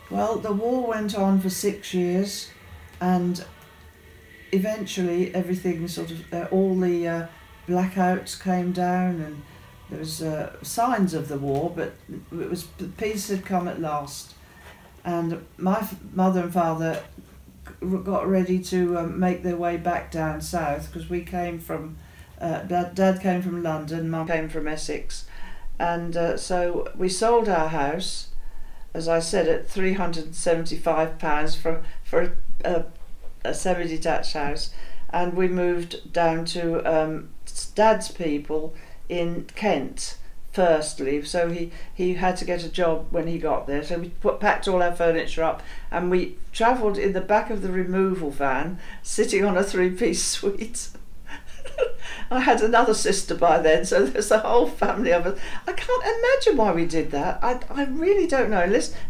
Well, the war went on for 6 years, and eventually everything sort of, all the blackouts came down, and there was signs of the war, but peace had come at last. And my mother and father got ready to make their way back down south, because we came from, Dad came from London, Mum came from Essex, and so we sold our house, as I said, at £375 for a semi-detached house, and we moved down to Dad's people in Kent firstly. So he had to get a job when he got there, so we packed all our furniture up, and we travelled in the back of the removal van, sitting on a 3-piece suite. I had another sister by then, so there's a whole family of us. I can't imagine why we did that. I really don't know,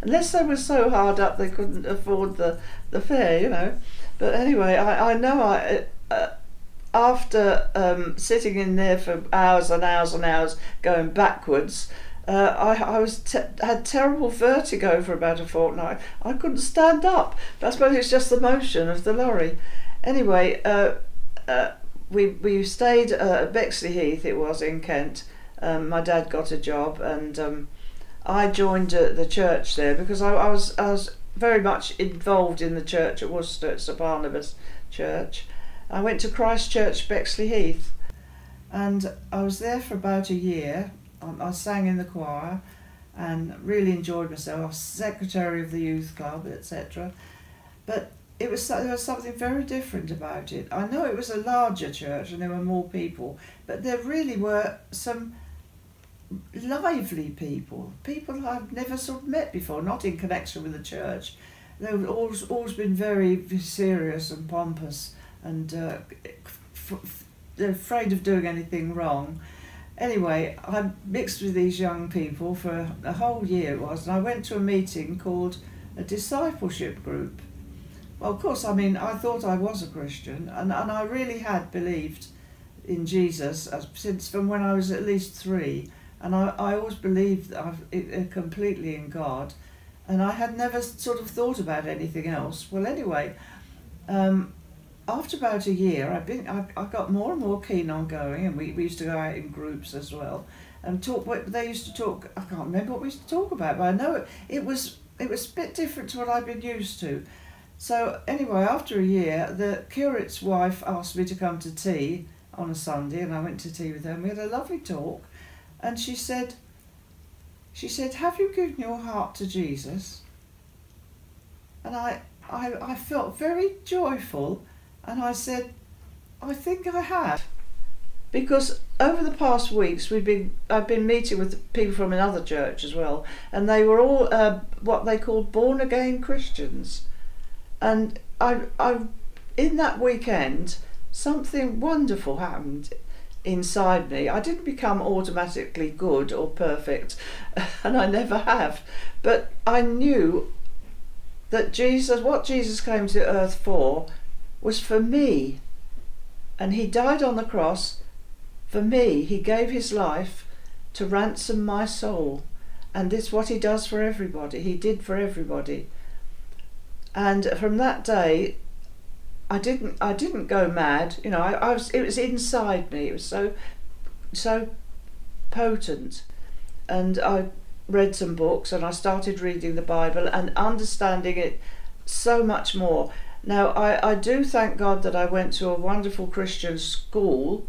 unless they were so hard up they couldn't afford the fare, you know. But anyway, I know after sitting in there for hours and hours and hours going backwards, I had terrible vertigo for about a fortnight. I couldn't stand up. But I suppose it's just the motion of the lorry. Anyway, we stayed at Bexley Heath, it was, in Kent. My dad got a job, and I joined the church there because I was very much involved in the church at Worcester, at St Barnabas Church. I went to Christ Church, Bexley Heath, and I was there for about a year. I sang in the choir and really enjoyed myself. I was secretary of the youth club, etc. But there was something very different about it. I know it was a larger church and there were more people, but there really were some lively people I've never sort of met before, not in connection with the church. They've always been very serious and pompous, and they're afraid of doing anything wrong. Anyway, I mixed with these young people for a whole year it was, and I went to a meeting called a discipleship group. Well, of course, I mean, I thought I was a Christian, and I really had believed in Jesus since from when I was at least 3, and I always believed completely in God, and I had never sort of thought about anything else. Well, anyway, after about a year, I got more and more keen on going, and we used to go out in groups as well, and talk. They used to talk. I can't remember what we used to talk about, but I know it was a bit different to what I'd been used to. So anyway, after a year, the curate's wife asked me to come to tea on a Sunday, and I went to tea with her, and we had a lovely talk. And she said, "Have you given your heart to Jesus?" And I felt very joyful, and I said, "I think I have." Because over the past weeks I've been meeting with people from another church as well, and they were all what they called born again Christians. And in that weekend, something wonderful happened inside me. I didn't become automatically good or perfect, and I never have. But I knew that what Jesus came to earth for was for me. And he died on the cross for me. He gave his life to ransom my soul. And it's what he does for everybody. He did for everybody. And from that day, I didn't go mad. You know, it was inside me. It was so potent. And I read some books, and I started reading the Bible and understanding it so much more. Now, I do thank God that I went to a wonderful Christian school,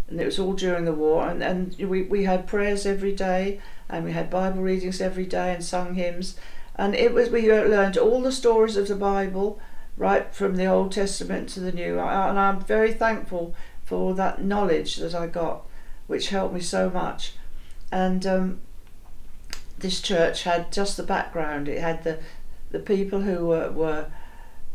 and it was all during the war, and we had prayers every day, and we had Bible readings every day, and sung hymns. And we learned all the stories of the Bible, right from the Old Testament to the New. And I'm very thankful for that knowledge that I got, which helped me so much. And this church had just the background. It had the people who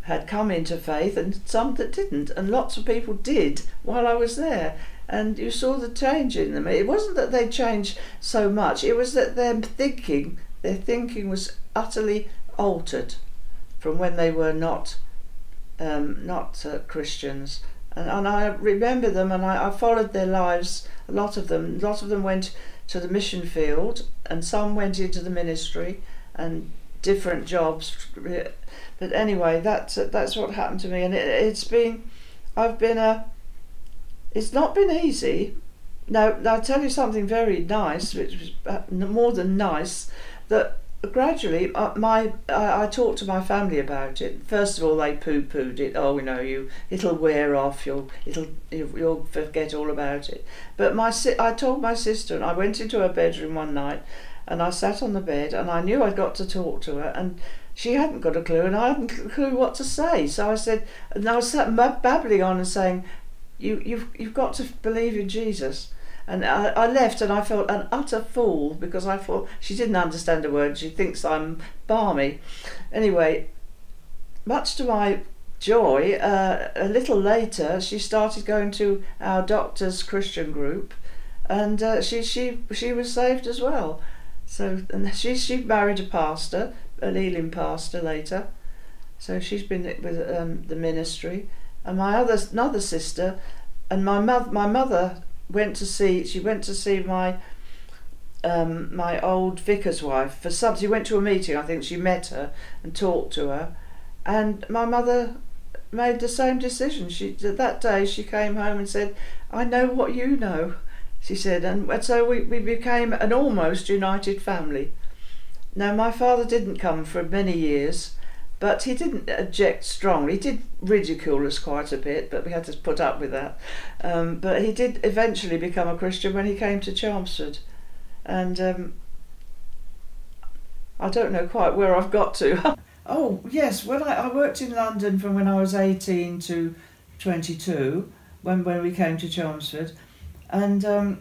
had come into faith, and some that didn't, and lots of people did while I was there. And you saw the change in them. It wasn't that they changed so much. It was that their thinking was utterly altered from when they were not Christians. And I remember them, and I followed their lives. A lot of them went to the mission field, and some went into the ministry and different jobs. But anyway, that's what happened to me, and it's not been easy. Now I'll tell you something very nice, which was more than nice, that gradually I talked to my family about it. First of all, they poo-pooed it. Oh, it'll wear off. You'll forget all about it. But I told my sister, and I went into her bedroom one night, and I sat on the bed, and I knew I'd got to talk to her, and she hadn't got a clue, and I hadn't a clue what to say. So I said, and I was sat babbling on and saying, You've got to believe in Jesus. And I left, and I felt an utter fool, because I thought she didn't understand a word. She thinks I'm balmy. Anyway, much to my joy, a little later she started going to our doctor's Christian group, and she was saved as well. So, and she married a pastor, an Elim pastor later. So she's been with the ministry. And my another sister, and my mother went to see my my old vicar's wife for something. She went to a meeting. I think she met her and talked to her, and my mother made the same decision. That day she came home and said, "I know what you know," she said, and so we became an almost united family. Now my father didn't come for many years, but he didn't object strongly. He did ridicule us quite a bit, but we had to put up with that. But he did eventually become a Christian when he came to Chelmsford. And I don't know quite where I've got to. Oh, yes, when I worked in London from when I was 18 to 22, when we came to Chelmsford. And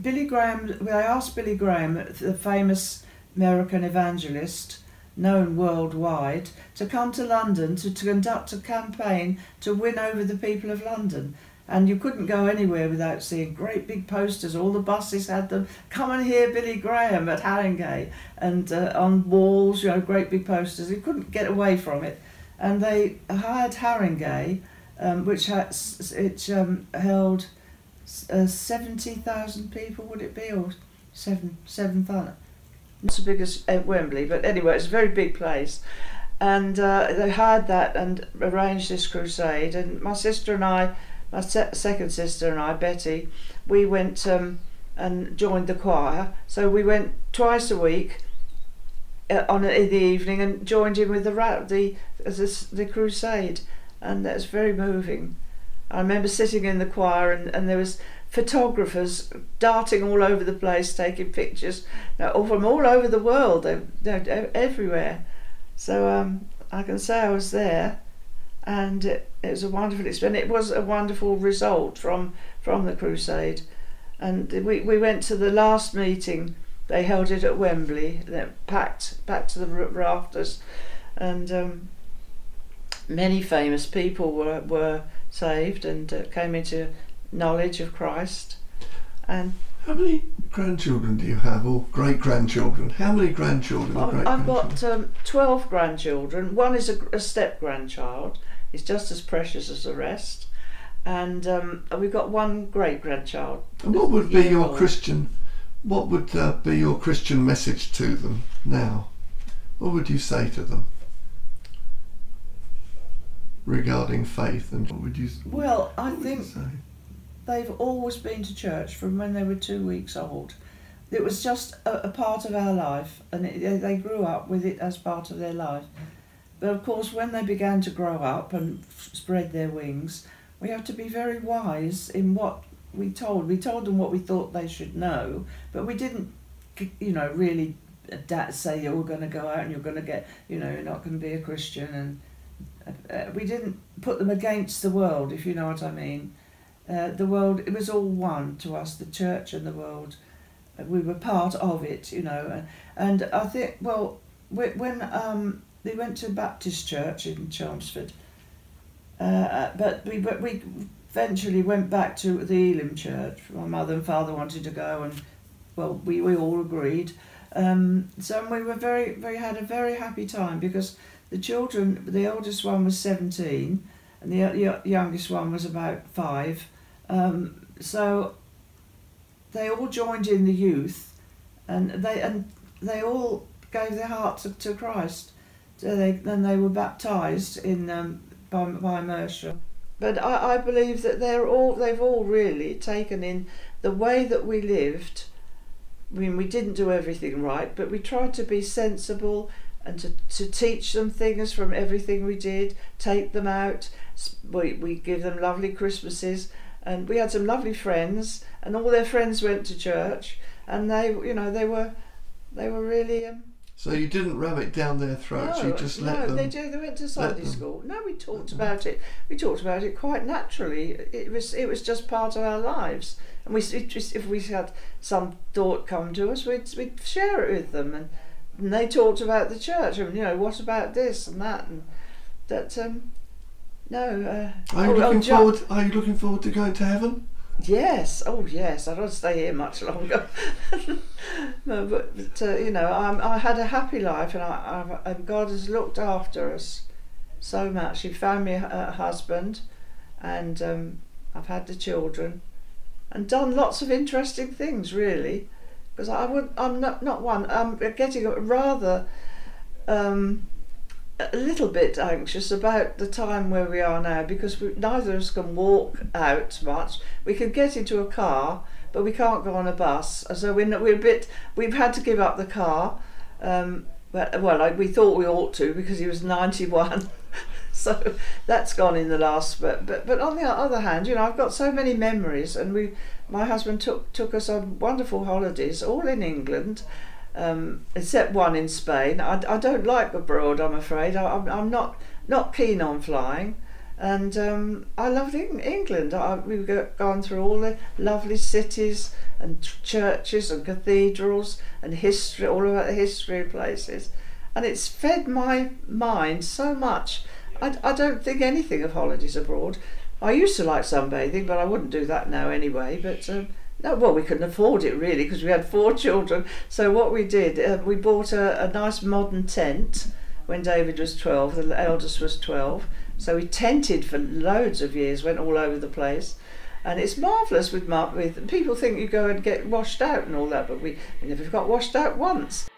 Billy Graham, I asked Billy Graham, the famous American evangelist, known worldwide, to come to London to conduct a campaign to win over the people of London. And you couldn't go anywhere without seeing great big posters. All the buses had them. Come and hear Billy Graham at Haringey, and on walls, great big posters. You couldn't get away from it. And they hired Haringey, which held 70,000 people, would it be, or 7,000? Not as big as Wembley, but anyway, it's a very big place. And they hired that and arranged this crusade. And my sister and I, my second sister and I, Betty, we went and joined the choir. So we went twice a week in the evening and joined in with the crusade, and that's very moving. I remember sitting in the choir, and there was photographers darting all over the place taking pictures, from all over the world. They're everywhere. So I can say I was there, and it was a wonderful experience. It was a wonderful result from the crusade. And we went to the last meeting. They held it at Wembley, packed to the rafters, and many famous people were saved and came into knowledge of Christ. And how many grandchildren do you have, or great-grandchildren? How many grandchildren or great-grandchildren? I've got 12 grandchildren. One is a step-grandchild. He's just as precious as the rest. And we've got one great-grandchild. And what would be your Christian message to them now? What would you say to them regarding faith, and what would you say? Well, I think they've always been to church from when they were 2 weeks old. It was just a part of our life, and they grew up with it as part of their life. But of course, when they began to grow up and spread their wings, we have to be very wise in what we told. We told them what we thought they should know, but we didn't, really say you're going to go out and you're going to get, you're not going to be a Christian, and we didn't put them against the world, if you know what I mean. The world, it was all one to us, the church and the world. We were part of it, And I think, when they went to Baptist church in Chelmsford, but we eventually went back to the Elim church. My mother and father wanted to go, and we all agreed. So we were had a very happy time, because the children, the oldest one was 17 and the youngest one was about 5. So they all joined in the youth, and they all gave their heart to Christ. Then they were baptised in by immersion. But I believe that they've all really taken in the way that we lived. I mean, we didn't do everything right, but we tried to be sensible and to teach them things from everything we did, take them out. We give them lovely Christmases, and we had some lovely friends, and all their friends went to church, and they were really. So you didn't ram it down their throats. You just let them. No, they went to Sunday school. No, we talked about it. We talked about it quite naturally. It was just part of our lives, and if we had some thought come to us, we'd share it with them, and they talked about the church, and what about this and that, and that. No. Are you looking forward to going to heaven? Yes. Oh, yes. I don't stay here much longer. No, but I had a happy life, and God has looked after us so much. He found me a husband, and I've had the children, and done lots of interesting things, really. Because I'm getting rather a little bit anxious about the time where we are now, because neither of us can walk out much. We can get into a car, but we can't go on a bus. So we've had to give up the car. We thought we ought to, because he was 91. So that's gone in the last. But on the other hand, I've got so many memories, and my husband took us on wonderful holidays, all in England. Except one in Spain. I don't like abroad, I'm afraid. I'm not keen on flying, and I loved England. We've gone through all the lovely cities and churches and cathedrals and history, all about the history of places, and it's fed my mind so much. I don't think anything of holidays abroad. I used to like sunbathing, but I wouldn't do that now anyway. But no, well, we couldn't afford it really, because we had 4 children. So what we did, we bought a nice modern tent when David was 12, the eldest was 12. So we tented for loads of years, went all over the place. And it's marvellous with people think you go and get washed out and all that, but we never got washed out once.